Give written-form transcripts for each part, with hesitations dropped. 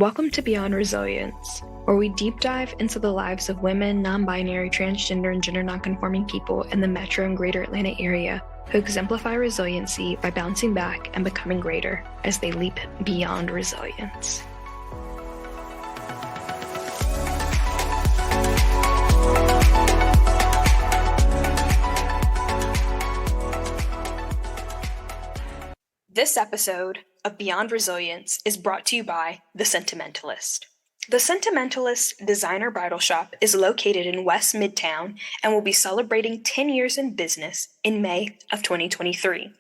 Welcome to Beyond Resilience, where we deep dive into the lives of women, non-binary, transgender, and gender nonconforming people in the metro and greater Atlanta area who exemplify resiliency by bouncing back and becoming greater as they leap beyond resilience. This episode of Beyond Resilience is brought to you by The Sentimentalist. The Sentimentalist Designer Bridal Shop is located in West Midtown and will be celebrating 10 years in business in May of 2023.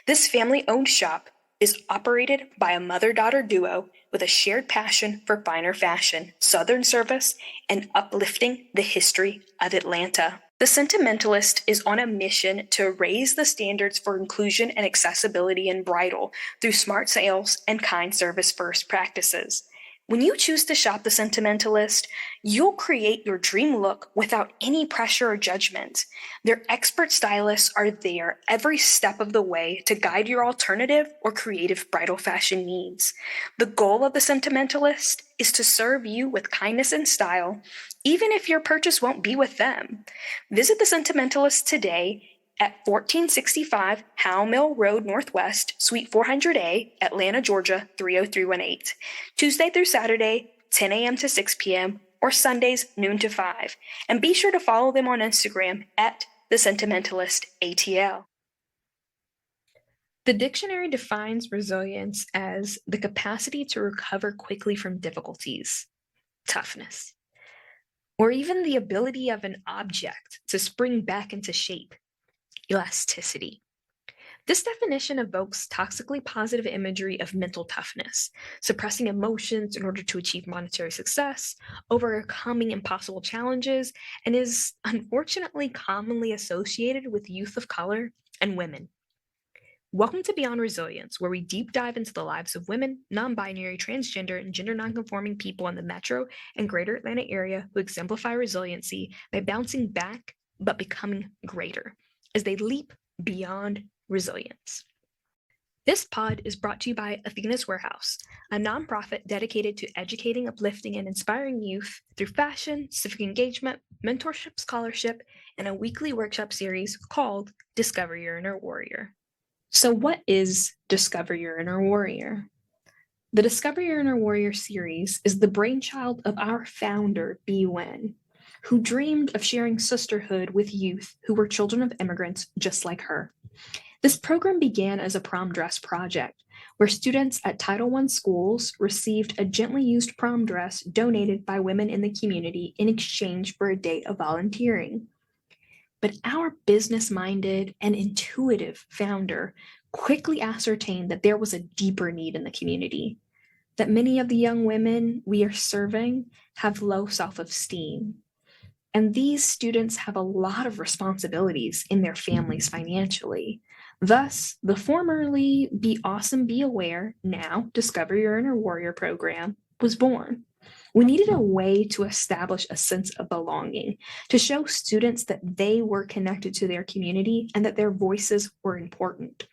This family-owned shop is operated by a mother-daughter duo with a shared passion for finer fashion, Southern service, and uplifting the history of Atlanta. The Sentimentalist is on a mission to raise the standards for inclusion and accessibility in bridal through smart sales and kind service first practices. When you choose to shop The Sentimentalist, you'll create your dream look without any pressure or judgment. Their expert stylists are there every step of the way to guide your alternative or creative bridal fashion needs. The goal of The Sentimentalist is to serve you with kindness and style, even if your purchase won't be with them. Visit The Sentimentalist today at 1465 Howell Mill Road Northwest, Suite 400A, Atlanta, Georgia, 30318. Tuesday through Saturday, 10 a.m. to 6 p.m., or Sundays, noon to 5. And be sure to follow them on Instagram at The Sentimentalist ATL. The dictionary defines resilience as the capacity to recover quickly from difficulties, toughness, or even the ability of an object to spring back into shape, elasticity. This definition evokes toxically positive imagery of mental toughness, suppressing emotions in order to achieve monetary success, overcoming impossible challenges, and is unfortunately commonly associated with youth of color and women. Welcome to Beyond Resilience, where we deep dive into the lives of women, non-binary, transgender, and gender nonconforming people in the metro and greater Atlanta area who exemplify resiliency by bouncing back but becoming greater as they leap beyond resilience. This pod is brought to you by AthenasWarehouse, a nonprofit dedicated to educating, uplifting, and inspiring youth through fashion, civic engagement, mentorship, scholarship, and a weekly workshop series called Discover Your Inner Warrior. So what is Discover Your Inner Warrior? The Discover Your Inner Warrior series is the brainchild of our founder, B. Wen, who dreamed of sharing sisterhood with youth who were children of immigrants just like her. This program began as a prom dress project, where students at Title I schools received a gently used prom dress donated by women in the community in exchange for a day of volunteering. But our business-minded and intuitive founder quickly ascertained that there was a deeper need in the community, that many of the young women we are serving have low self-esteem. And these students have a lot of responsibilities in their families financially. Thus, the formerly Be Awesome, Be Aware, now Discover Your Inner Warrior program was born. We needed a way to establish a sense of belonging, to show students that they were connected to their community and that their voices were important.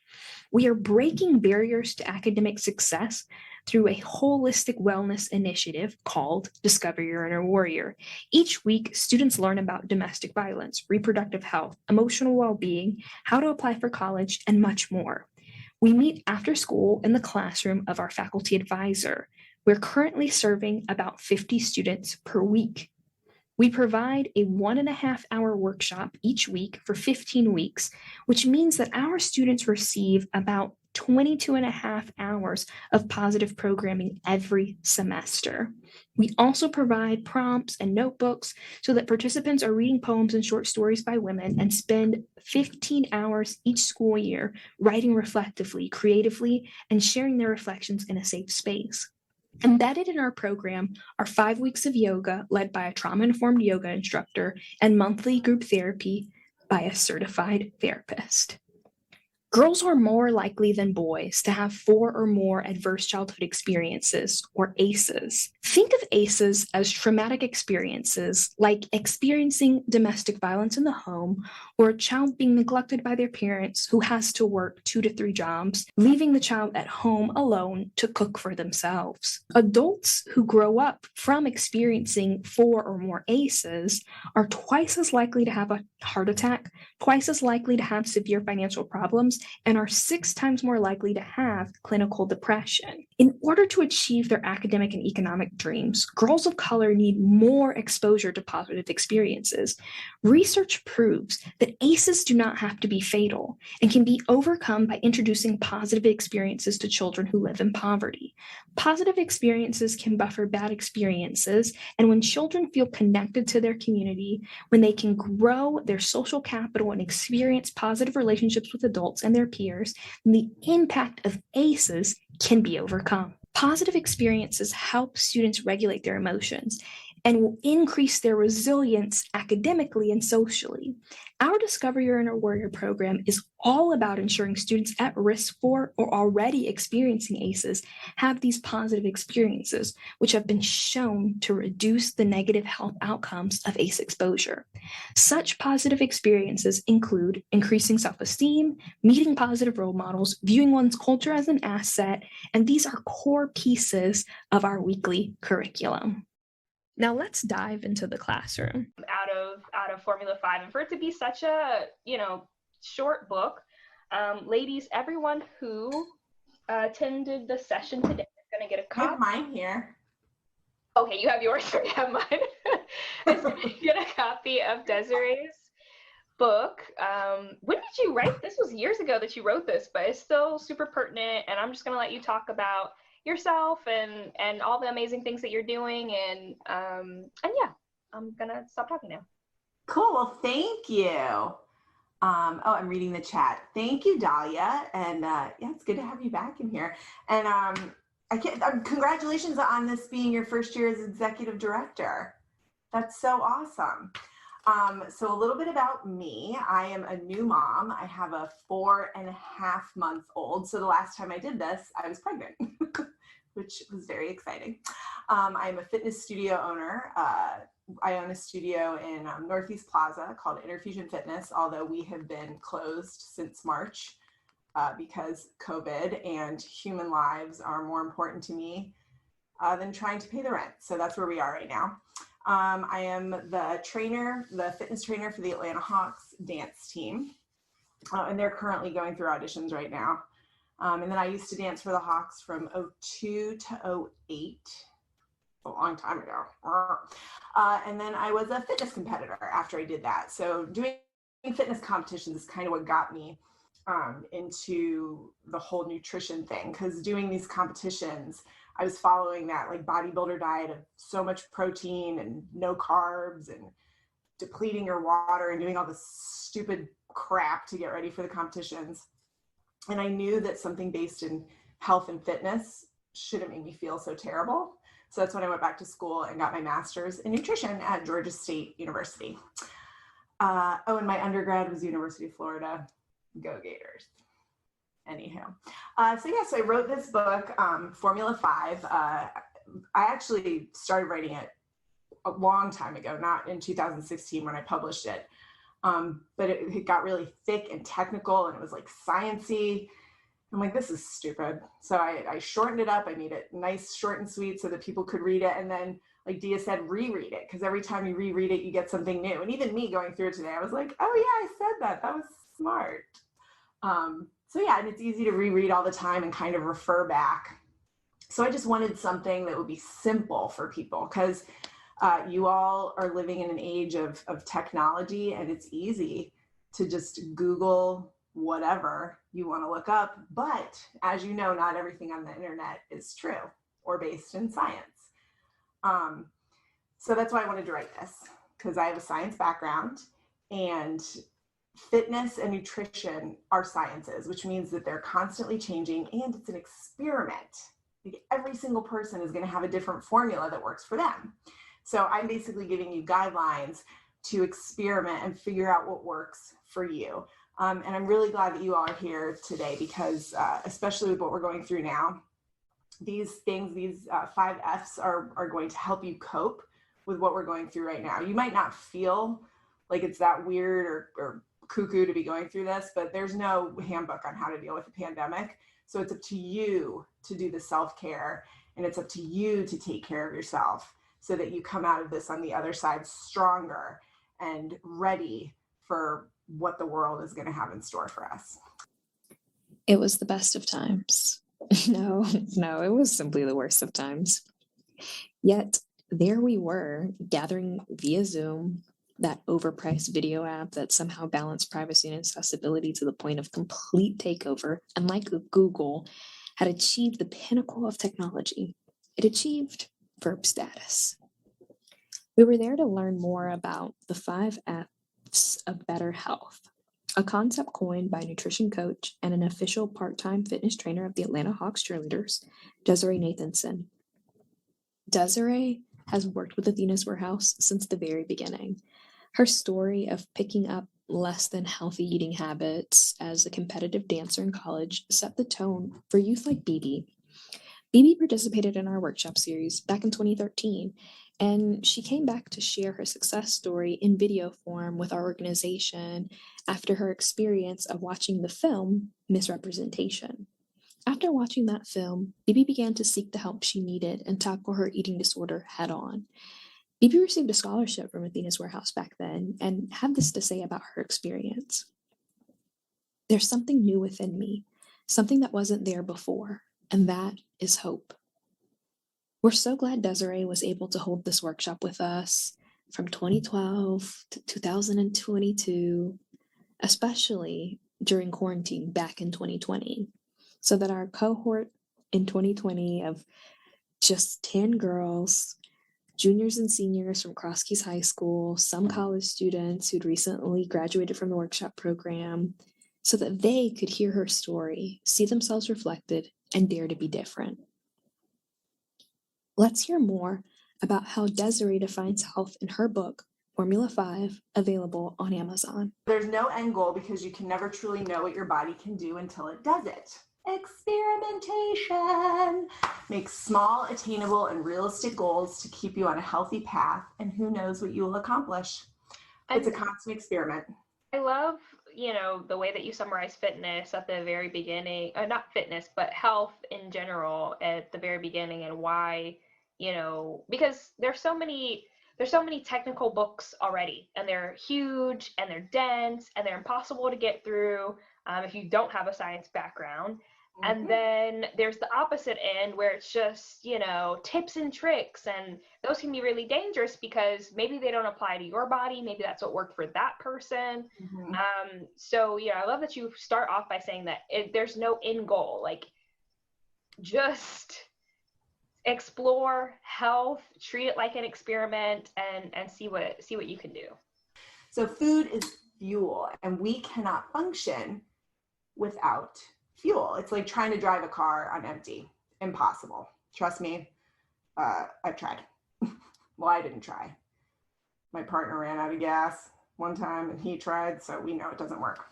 We are breaking barriers to academic success through a holistic wellness initiative called Discover Your Inner Warrior. Each week, students learn about domestic violence, reproductive health, emotional well-being, how to apply for college, and much more. We meet after school in the classroom of our faculty advisor. We're currently serving about 50 students per week. We provide a 1.5-hour workshop each week for 15 weeks, which means that our students receive about 22.5 hours of positive programming every semester. We also provide prompts and notebooks so that participants are reading poems and short stories by women and spend 15 hours each school year writing reflectively, creatively, and sharing their reflections in a safe space. Embedded in our program are 5 weeks of yoga led by a trauma-informed yoga instructor and monthly group therapy by a certified therapist. Girls are more likely than boys to have 4 or more adverse childhood experiences, or ACEs. Think of ACEs as traumatic experiences like experiencing domestic violence in the home, or a child being neglected by their parents who has to work 2 to 3 jobs, leaving the child at home alone to cook for themselves. Adults who grow up from experiencing 4 or more ACEs are twice as likely to have a heart attack, twice as likely to have severe financial problems, and are 6 times more likely to have clinical depression. In order to achieve their academic and economic dreams, girls of color need more exposure to positive experiences. Research proves that ACEs do not have to be fatal and can be overcome by introducing positive experiences to children who live in poverty. Positive experiences can buffer bad experiences, and when children feel connected to their community, when they can grow their social capital and experience positive relationships with adults and their peers, the impact of ACEs can be overcome. Positive experiences help students regulate their emotions and will increase their resilience academically and socially. Our Discover Your Inner Warrior program is all about ensuring students at risk for or already experiencing ACEs have these positive experiences, which have been shown to reduce the negative health outcomes of ACE exposure. Such positive experiences include increasing self-esteem, meeting positive role models, viewing one's culture as an asset, and these are core pieces of our weekly curriculum. Now let's dive into the classroom. Out of Formula 5, and for it to be such a short book, ladies, everyone who attended the session today is going to get a copy. I have mine here. Okay, you have yours, so you have mine. Is going to get a copy of Desiree's book. When did you write this? Was years ago that you wrote this, but it's still super pertinent, and I'm just going to let you talk about yourself and all the amazing things that you're doing, and yeah, I'm gonna stop talking now. Cool. Well, thank you. I'm reading the chat. Thank you, Dahlia, and yeah, it's good to have you back in here. And congratulations on this being your first year as executive director. That's so awesome. So a little bit about me. I am a new mom. I have a 4.5-month-old. So the last time I did this, I was pregnant, which was very exciting. I'm a fitness studio owner. I own a studio in Northeast Plaza called Interfusion Fitness, although we have been closed since March because COVID, and human lives are more important to me than trying to pay the rent. So that's where we are right now. I am the fitness trainer for the Atlanta Hawks dance team, and they're currently going through auditions right now. And then I used to dance for the Hawks from 2002 to 2008, a long time ago. And then I was a fitness competitor after I did that. So doing fitness competitions is kind of what got me into the whole nutrition thing, because doing these competitions, I was following that like bodybuilder diet of so much protein and no carbs and depleting your water and doing all this stupid crap to get ready for the competitions. And I knew that something based in health and fitness shouldn't make me feel so terrible. So that's when I went back to school and got my master's in nutrition at Georgia State University. And my undergrad was University of Florida. Go Gators. Anywho, so I wrote this book, Formula 5. I actually started writing it a long time ago, not in 2016 when I published it. But it got really thick and technical, and it was like sciencey. I'm like, this is stupid. So I shortened it up. I made it nice, short and sweet so that people could read it. And then, like Dia said, reread it, because every time you reread it, you get something new. And even me going through it today, I was like, oh yeah, I said that. That was smart. So yeah, and it's easy to reread all the time and kind of refer back. So I just wanted something that would be simple for people, because you all are living in an age of technology, and it's easy to just Google whatever you want to look up. But as you know, not everything on the internet is true or based in science. So that's why I wanted to write this, because I have a science background, and fitness and nutrition are sciences, which means that they're constantly changing, and it's an experiment. Like every single person is going to have a different formula that works for them. So I'm basically giving you guidelines to experiment and figure out what works for you. And I'm really glad that you all are here today because especially with what we're going through now, these things, these 5 Fs are going to help you cope with what we're going through right now. You might not feel like it's that weird or cuckoo to be going through this, but there's no handbook on how to deal with a pandemic. So it's up to you to do the self-care, and it's up to you to take care of yourself so that you come out of this on the other side stronger and ready for what the world is going to have in store for us. It was the best of times. No, it was simply the worst of times. Yet there we were gathering via Zoom, that overpriced video app that somehow balanced privacy and accessibility to the point of complete takeover, and like Google, had achieved the pinnacle of technology. It achieved verb status. We were there to learn more about the 5 Fs of better health, a concept coined by a nutrition coach and an official part-time fitness trainer of the Atlanta Hawks cheerleaders, Desiree Nathanson. Desiree has worked with AthenasWarehouse since the very beginning. Her story of picking up less than healthy eating habits as a competitive dancer in college set the tone for youth like BB. BB participated in our workshop series back in 2013, and she came back to share her success story in video form with our organization after her experience of watching the film Misrepresentation. After watching that film, BB began to seek the help she needed and tackle her eating disorder head on. BB received a scholarship from AthenasWarehouse back then and had this to say about her experience. There's something new within me, something that wasn't there before, and that is hope. We're so glad Desiree was able to hold this workshop with us from 2012 to 2022, especially during quarantine back in 2020, so that our cohort in 2020 of just 10 girls, juniors and seniors from Cross Keys High School, some college students who'd recently graduated from the workshop program, so that they could hear her story, see themselves reflected, and dare to be different. Let's hear more about how Desiree defines health in her book, Formula 5, available on Amazon. There's no end goal because you can never truly know what your body can do until it does it. Experimentation. Make small, attainable, and realistic goals to keep you on a healthy path, and who knows what you will accomplish. It's a constant experiment. I love, the way that you summarize fitness at the very beginning, not fitness, but health in general at the very beginning, and why, because there's so many technical books already, and they're huge and they're dense and they're impossible to get through if you don't have a science background. And then there's the opposite end where it's just, tips and tricks, and those can be really dangerous because maybe they don't apply to your body. Maybe that's what worked for that person. So I love that you start off by saying that there's no end goal. Like, just explore health, treat it like an experiment, and see what you can do. So food is fuel, and we cannot function without fuel. It's like trying to drive a car on empty. Impossible. Trust me, I've tried. Well, I didn't try. My partner ran out of gas one time and he tried, so we know it doesn't work.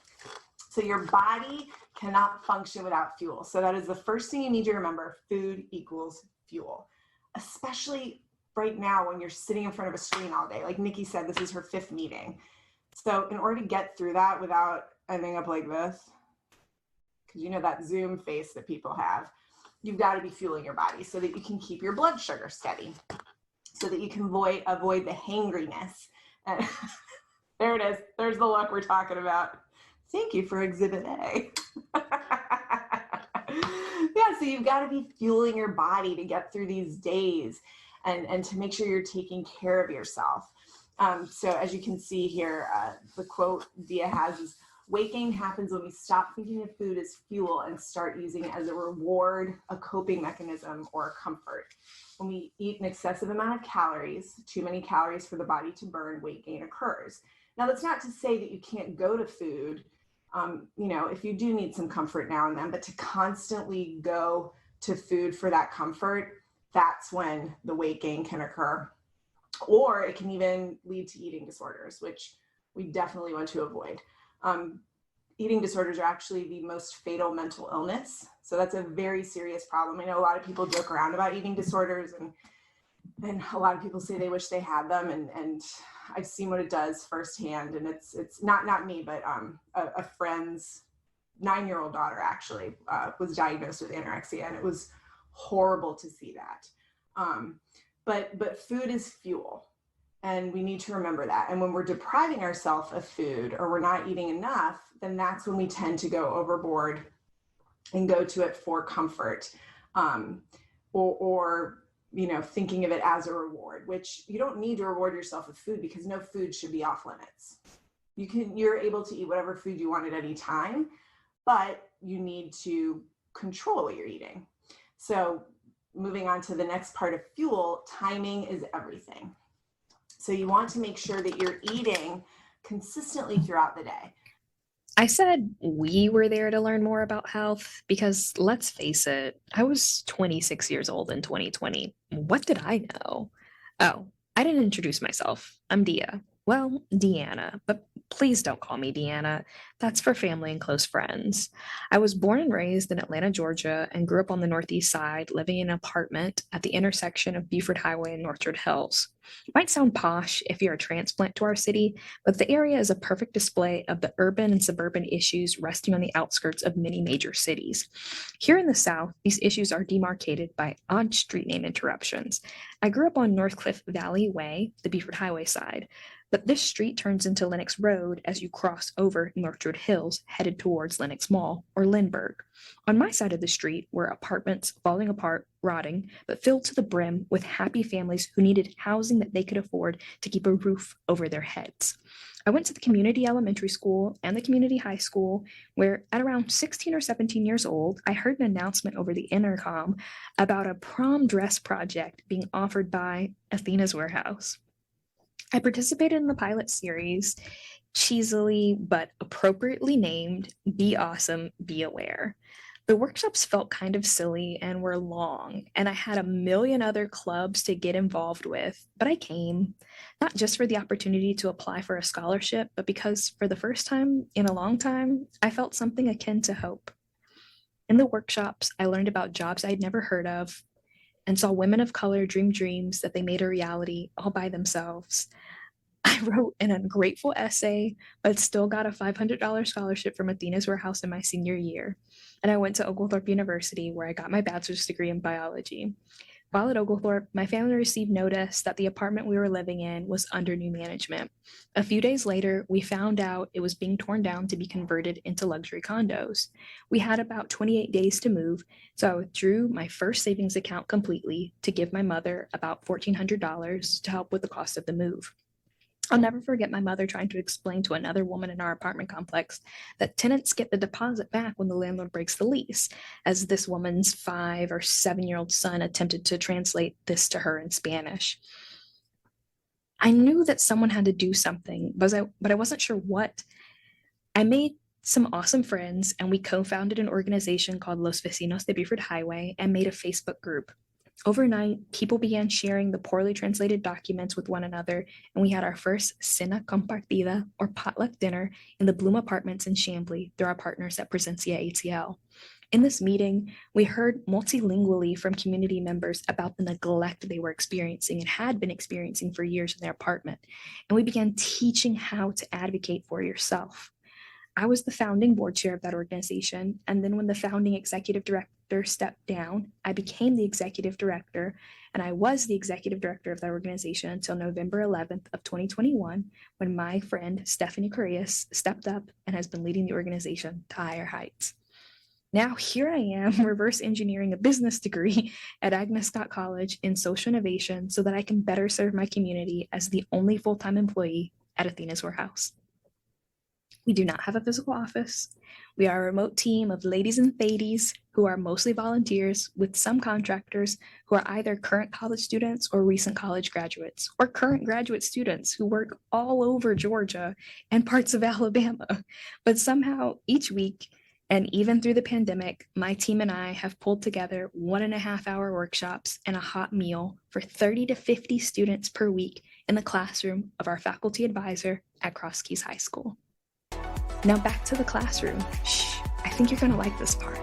So your body cannot function without fuel. So that is the first thing you need to remember. Food equals fuel, especially right now when you're sitting in front of a screen all day. Like Nikki said, this is her 5th meeting. So in order to get through that without ending up like this, because that Zoom face that people have, you've got to be fueling your body so that you can keep your blood sugar steady, so that you can avoid the hangriness. And there it is. There's the look we're talking about. Thank you for Exhibit A. Yeah, so you've got to be fueling your body to get through these days and to make sure you're taking care of yourself. So as you can see here, the quote Dia has is, weight gain happens when we stop thinking of food as fuel and start using it as a reward, a coping mechanism, or a comfort. When we eat an excessive amount of calories, too many calories for the body to burn, weight gain occurs. Now, that's not to say that you can't go to food, if you do need some comfort now and then, but to constantly go to food for that comfort, that's when the weight gain can occur. Or it can even lead to eating disorders, which we definitely want to avoid. eating disorders are actually the most fatal mental illness. So that's a very serious problem. I know a lot of people joke around about eating disorders, and a lot of people say they wish they had them. And I've seen what it does firsthand. And it's not me, but a friend's 9-year-old daughter actually was diagnosed with anorexia, and it was horrible to see that. But food is fuel, and we need to remember that. And when we're depriving ourselves of food, or we're not eating enough, then that's when we tend to go overboard and go to it for comfort, or thinking of it as a reward, which you don't need to reward yourself with food, because no food should be off limits. You're able to eat whatever food you want at any time, but you need to control what you're eating. So moving on to the next part of fuel, timing is everything. So you want to make sure that you're eating consistently throughout the day. I said we were there to learn more about health because, let's face it, I was 26 years old in 2020. What did I know? Oh, I didn't introduce myself. I'm Dia. Well, Deanna, but please don't call me Deanna. That's for family and close friends. I was born and raised in Atlanta, Georgia, and grew up on the Northeast Side, living in an apartment at the intersection of Beaufort Highway and Orchard Hills. It might sound posh if you're a transplant to our city, but the area is a perfect display of the urban and suburban issues resting on the outskirts of many major cities. Here in the South, these issues are demarcated by odd street name interruptions. I grew up on Northcliffe Valley Way, the Beaufort Highway side, but this street turns into Lenox Road as you cross over Orchard Hills, headed towards Lenox Mall or Lindbergh. On my side of the street were apartments falling apart, rotting, but filled to the brim with happy families who needed housing that they could afford to keep a roof over their heads. I went to the community elementary school and the community high school, where at around 16 or 17 years old, I heard an announcement over the intercom about a prom dress project being offered by AthenasWarehouse. I participated in the pilot series, cheesily but appropriately named Be Awesome, Be Aware. The workshops felt kind of silly and were long, and I had a million other clubs to get involved with, but I came, not just for the opportunity to apply for a scholarship, but because for the first time in a long time, I felt something akin to hope. In the workshops, I learned about jobs I'd never heard of and saw women of color dream dreams that they made a reality all by themselves. I wrote an ungrateful essay, but still got a $500 scholarship from AthenasWarehouse in my senior year. And I went to Oglethorpe University, where I got my bachelor's degree in biology. While at Oglethorpe, my family received notice that the apartment we were living in was under new management. A few days later, we found out it was being torn down to be converted into luxury condos. We had about 28 days to move, so I withdrew my first savings account completely to give my mother about $1,400 to help with the cost of the move. I'll never forget my mother trying to explain to another woman in our apartment complex that tenants get the deposit back when the landlord breaks the lease, as this woman's 5 or 7-year-old son attempted to translate this to her in Spanish. I knew that someone had to do something, but I wasn't sure what. I made some awesome friends, and we co-founded an organization called Los Vecinos de Beaufort Highway and made a Facebook group. Overnight, people began sharing the poorly translated documents with one another, and we had our first cena compartida, or potluck dinner, in the Bloom Apartments in Chambly through our partners at Presencia ATL. In this meeting, we heard multilingually from community members about the neglect they were experiencing and had been experiencing for years in their apartment, and we began teaching how to advocate for yourself. I was the founding board chair of that organization, and then when the founding executive director stepped down, I became the executive director, and I was the executive director of that organization until November 11th of 2021, when my friend Stephanie Correas stepped up and has been leading the organization to higher heights. Now here I am, reverse engineering a business degree at Agnes Scott College in social innovation so that I can better serve my community as the only full-time employee at AthenasWarehouse. We do not have a physical office. We are a remote team of ladies and ladies who are mostly volunteers, with some contractors who are either current college students or recent college graduates, or current graduate students who work all over Georgia and parts of Alabama. But somehow each week, and even through the pandemic, my team and I have pulled together 1.5-hour workshops and a hot meal for 30 to 50 students per week in the classroom of our faculty advisor at Cross Keys High School. Now back to the classroom. Shh, I think you're gonna like this part.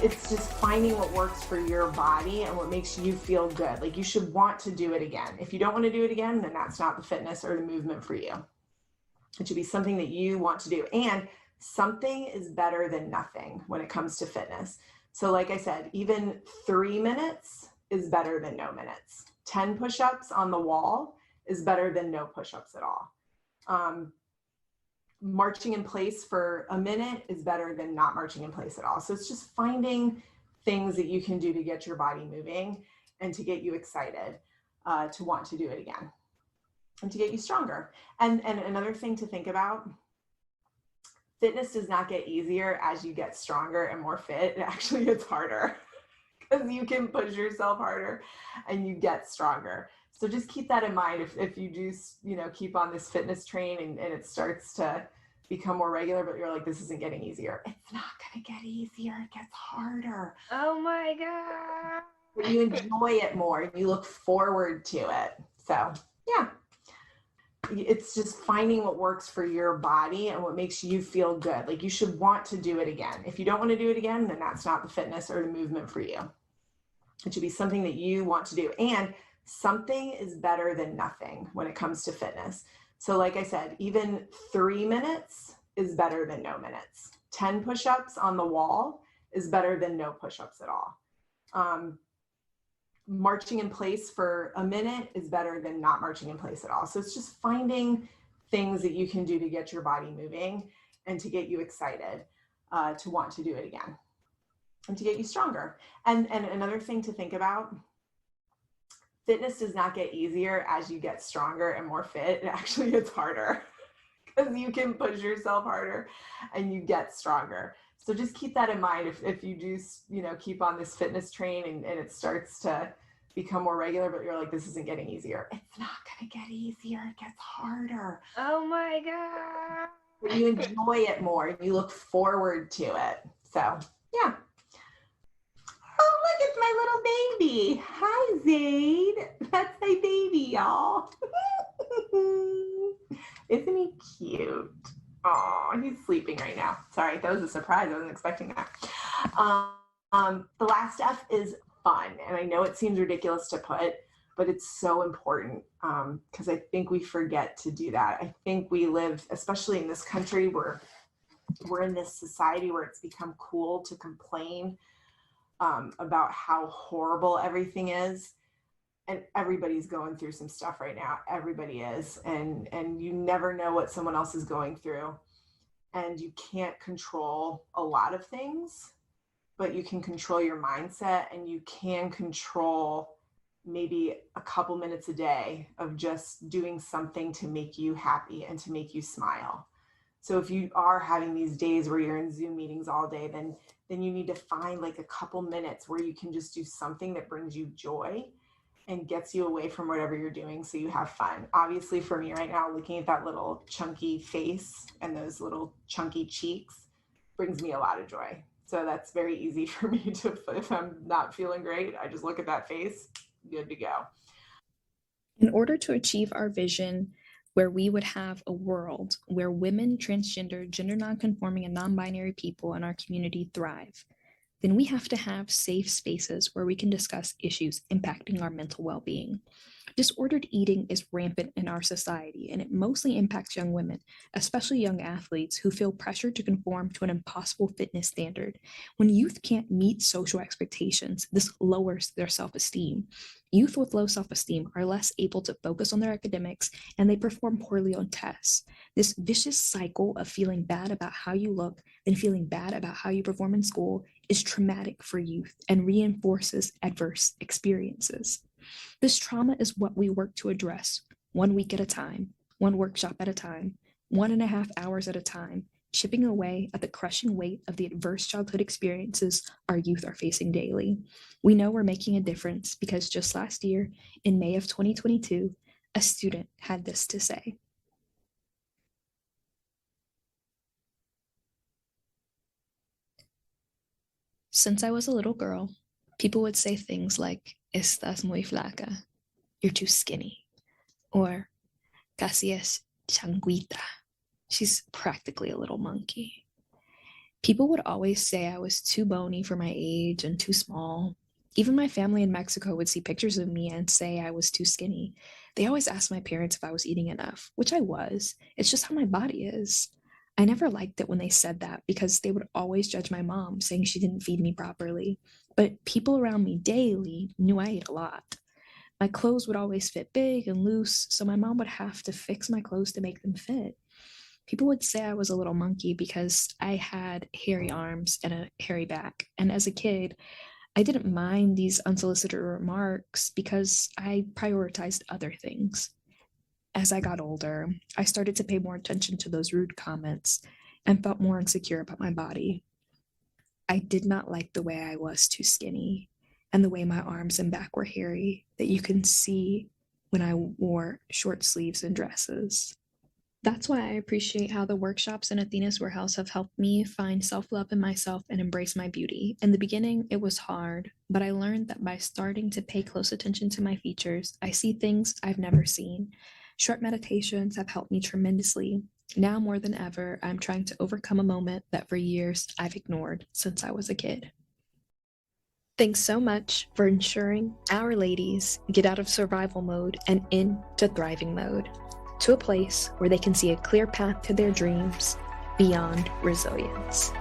It's just finding what works for your body and what makes you feel good. Like you should want to do it again. If you don't want to do it again, then that's not the fitness or the movement for you. It should be something that you want to do. And something is better than nothing when it comes to fitness. So like I said, even 3 minutes is better than no minutes. 10 push-ups on the wall is better than no push-ups at all. Marching in place for a minute is better than not marching in place at all. So it's just finding things that you can do to get your body moving and to get you excited to want to do it again and to get you stronger. And another thing to think about, fitness does not get easier as you get stronger and more fit. It actually gets harder because you can push yourself harder and you get stronger. So just keep that in mind if you do, keep on this fitness train and it starts to become more regular, but you're like, this isn't getting easier. It's not gonna get easier, it gets harder. Oh my God. But you enjoy it more and you look forward to it. So yeah, it's just finding what works for your body and what makes you feel good. Like you should want to do it again. If you don't want to do it again, then that's not the fitness or the movement for you. It should be something that you want to do. And something is better than nothing when it comes to fitness. So like I said, even 3 minutes is better than no minutes. 10 push-ups on the wall is better than no push-ups at all. Marching in place for a minute is better than not marching in place at all. So it's just finding things that you can do to get your body moving and to get you excited to want to do it again and to get you stronger. And another thing to think about, fitness does not get easier as you get stronger and more fit. It actually gets harder because you can push yourself harder and you get stronger. So just keep that in mind if you do, keep on this fitness train and it starts to become more regular, but you're like, this isn't getting easier. It's not gonna get easier, it gets harder. Oh my God. But you enjoy it more and you look forward to it. So yeah. Oh, look, it's my little baby. Hi, Zaid. That's my baby, y'all. Isn't he cute? Oh, he's sleeping right now. Sorry, that was a surprise. I wasn't expecting that. The last F is fun. And I know it seems ridiculous to put, but it's so important because I think we forget to do that. I think we live, especially in this country, where we're in this society where it's become cool to complain about how horrible everything is. And everybody's going through some stuff right now. Everybody is. And you never know what someone else is going through. And you can't control a lot of things, but you can control your mindset and you can control maybe a couple minutes a day of just doing something to make you happy and to make you smile. So if you are having these days where you're in Zoom meetings all day, then you need to find like a couple minutes where you can just do something that brings you joy and gets you away from whatever you're doing so you have fun. Obviously for me right now, looking at that little chunky face and those little chunky cheeks brings me a lot of joy. So that's very easy for me to, if I'm not feeling great, I just look at that face, good to go. In order to achieve our vision, where we would have a world where women, transgender, gender nonconforming, and non-binary people in our community thrive, then we have to have safe spaces where we can discuss issues impacting our mental well-being. Disordered eating is rampant in our society, and it mostly impacts young women, especially young athletes who feel pressured to conform to an impossible fitness standard. When youth can't meet social expectations, this lowers their self-esteem. Youth with low self-esteem are less able to focus on their academics, and they perform poorly on tests. This vicious cycle of feeling bad about how you look, then feeling bad about how you perform in school is traumatic for youth and reinforces adverse experiences. This trauma is what we work to address 1 week at a time, 1 workshop at a time, 1.5 hours at a time, chipping away at the crushing weight of the adverse childhood experiences our youth are facing daily. We know we're making a difference because just last year, in May of 2022, a student had this to say. Since I was a little girl, people would say things like, "Estás muy flaca," "You're too skinny," or "Casi es changuita," She's practically a little monkey. People would always say I was too bony for my age and too small. Even my family in Mexico would see pictures of me and say I was too skinny. They always asked my parents if I was eating enough, which I was. It's just how my body is. I never liked it when they said that because they would always judge my mom, saying she didn't feed me properly. But people around me daily knew I ate a lot. My clothes would always fit big and loose, so my mom would have to fix my clothes to make them fit. People would say I was a little monkey because I had hairy arms and a hairy back. And as a kid, I didn't mind these unsolicited remarks because I prioritized other things. As I got older, I started to pay more attention to those rude comments and felt more insecure about my body. I did not like the way I was too skinny and the way my arms and back were hairy that you can see when I wore short sleeves and dresses. That's why I appreciate how the workshops in Athena's Warehouse have helped me find self-love in myself and embrace my beauty. In the beginning, it was hard, but I learned that by starting to pay close attention to my features, I see things I've never seen. Short meditations have helped me tremendously. Now more than ever, I'm trying to overcome a moment that for years I've ignored since I was a kid. Thanks so much for ensuring our ladies get out of survival mode and into thriving mode, to a place where they can see a clear path to their dreams beyond resilience.